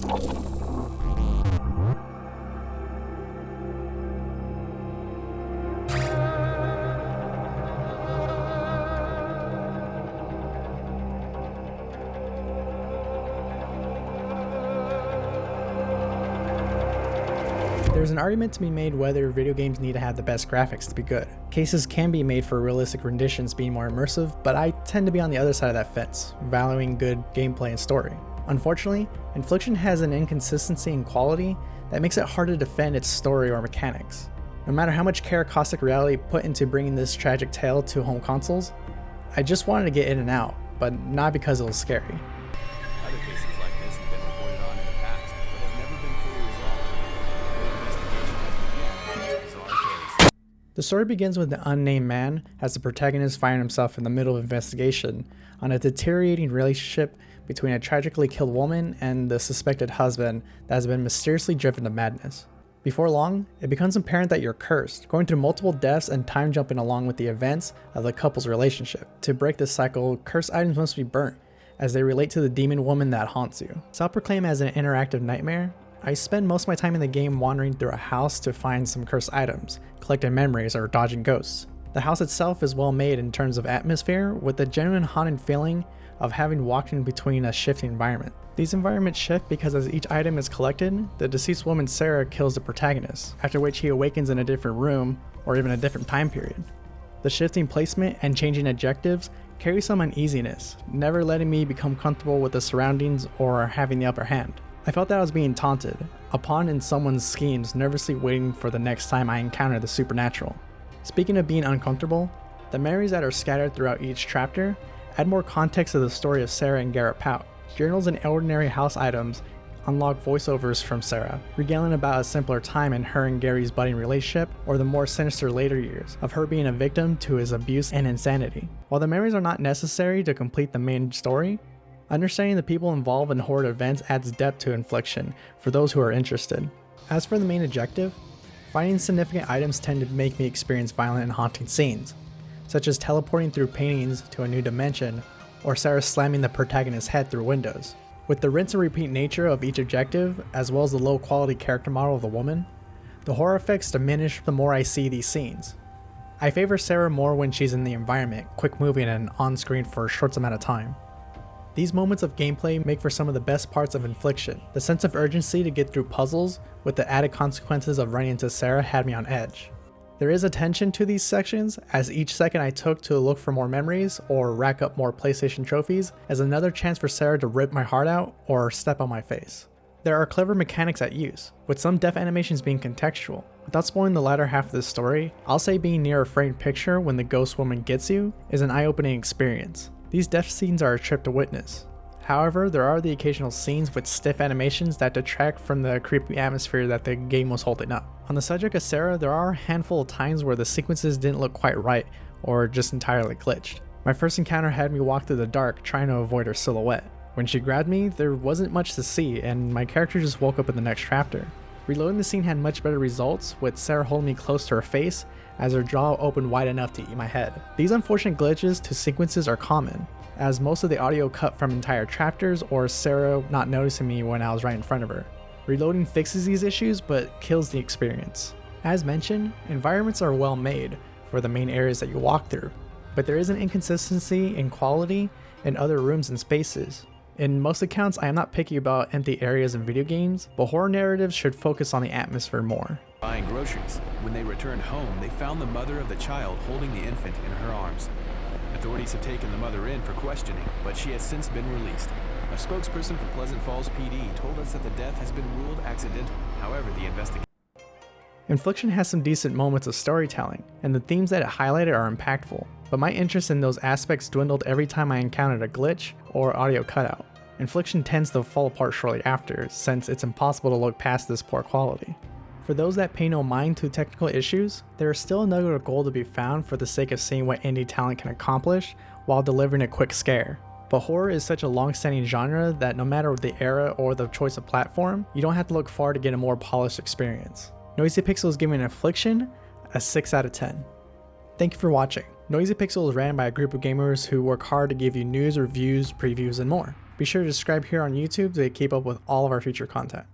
There's an argument to be made whether video games need to have the best graphics to be good. Cases can be made for realistic renditions being more immersive, but I tend to be on the other side of that fence, valuing good gameplay and story. Unfortunately, Infliction has an inconsistency in quality that makes it hard to defend its story or mechanics. No matter how much care caustic reality put into bringing this tragic tale to home consoles, I just wanted to get in and out, but not because it was scary. Other cases like this have been reported on in the past, but have never been fully resolved. Full investigation has begun in this bizarre case. The story begins with an unnamed man as the protagonist finds himself in the middle of an investigation on a deteriorating relationship between a tragically killed woman and the suspected husband that has been mysteriously driven to madness. Before long, it becomes apparent that you're cursed, going through multiple deaths and time jumping along with the events of the couple's relationship. To break this cycle, cursed items must be burnt, as they relate to the demon woman that haunts you. Self-proclaimed as an interactive nightmare, I spend most of my time in the game wandering through a house to find some cursed items, collecting memories, or dodging ghosts. The house itself is well made in terms of atmosphere, with a genuine haunted feeling of having walked in between a shifting environment. These environments shift because as each item is collected, the deceased woman Sarah kills the protagonist, after which he awakens in a different room or even a different time period. The shifting placement and changing objectives carry some uneasiness, never letting me become comfortable with the surroundings or having the upper hand. I felt that I was being taunted, a pawn in someone's schemes, nervously waiting for the next time I encounter the supernatural. Speaking of being uncomfortable, the memories that are scattered throughout each chapter add more context to the story of Sarah and Garrett Pout. Journals and ordinary house items unlock voiceovers from Sarah, regaling about a simpler time in her and Gary's budding relationship, or the more sinister later years of her being a victim to his abuse and insanity. While the memories are not necessary to complete the main story, understanding the people involved in horrid events adds depth to Infliction for those who are interested. As for the main objective, finding significant items tend to make me experience violent and haunting scenes, such as teleporting through paintings to a new dimension, or Sarah slamming the protagonist's head through windows. With the rinse and repeat nature of each objective, as well as the low quality character model of the woman, the horror effects diminish the more I see these scenes. I favor Sarah more when she's in the environment, quick moving and on screen for a short amount of time. These moments of gameplay make for some of the best parts of Infliction. The sense of urgency to get through puzzles with the added consequences of running into Sarah had me on edge. There is a tension to these sections, as each second I took to look for more memories or rack up more PlayStation trophies is another chance for Sarah to rip my heart out or step on my face. There are clever mechanics at use, with some death animations being contextual. Without spoiling the latter half of this story, I'll say being near a framed picture when the ghost woman gets you is an eye-opening experience. These death scenes are a trip to witness. However, there are the occasional scenes with stiff animations that detract from the creepy atmosphere that the game was holding up. On the subject of Sarah, there are a handful of times where the sequences didn't look quite right or just entirely glitched. My first encounter had me walk through the dark trying to avoid her silhouette. When she grabbed me, there wasn't much to see and my character just woke up in the next chapter. Reloading the scene had much better results, with Sarah holding me close to her face as her jaw opened wide enough to eat my head. These unfortunate glitches to sequences are common, as most of the audio cut from entire chapters or Sarah not noticing me when I was right in front of her. Reloading fixes these issues but kills the experience. As mentioned, environments are well made for the main areas that you walk through, but there is an inconsistency in quality in other rooms and spaces. In most accounts, I am not picky about empty areas in video games, but horror narratives should focus on the atmosphere more. Buying groceries. When they returned home, they found the mother of the child holding the infant in her arms. Authorities have taken the mother in for questioning, but she has since been released. A spokesperson for Pleasant Falls PD told us that the death has been ruled accidental. However, the investigation. Infliction has some decent moments of storytelling, and the themes that it highlighted are impactful, but my interest in those aspects dwindled every time I encountered a glitch or audio cutout. Infliction tends to fall apart shortly after, since it's impossible to look past this poor quality. For those that pay no mind to technical issues, there is still a nugget of gold to be found for the sake of seeing what indie talent can accomplish while delivering a quick scare. But horror is such a long-standing genre that no matter the era or the choice of platform, you don't have to look far to get a more polished experience. Noisy Pixel is giving Infliction a 6 out of 10. Thank you for watching. Noisy Pixel is ran by a group of gamers who work hard to give you news, reviews, previews, and more. Be sure to subscribe here on YouTube to keep up with all of our future content.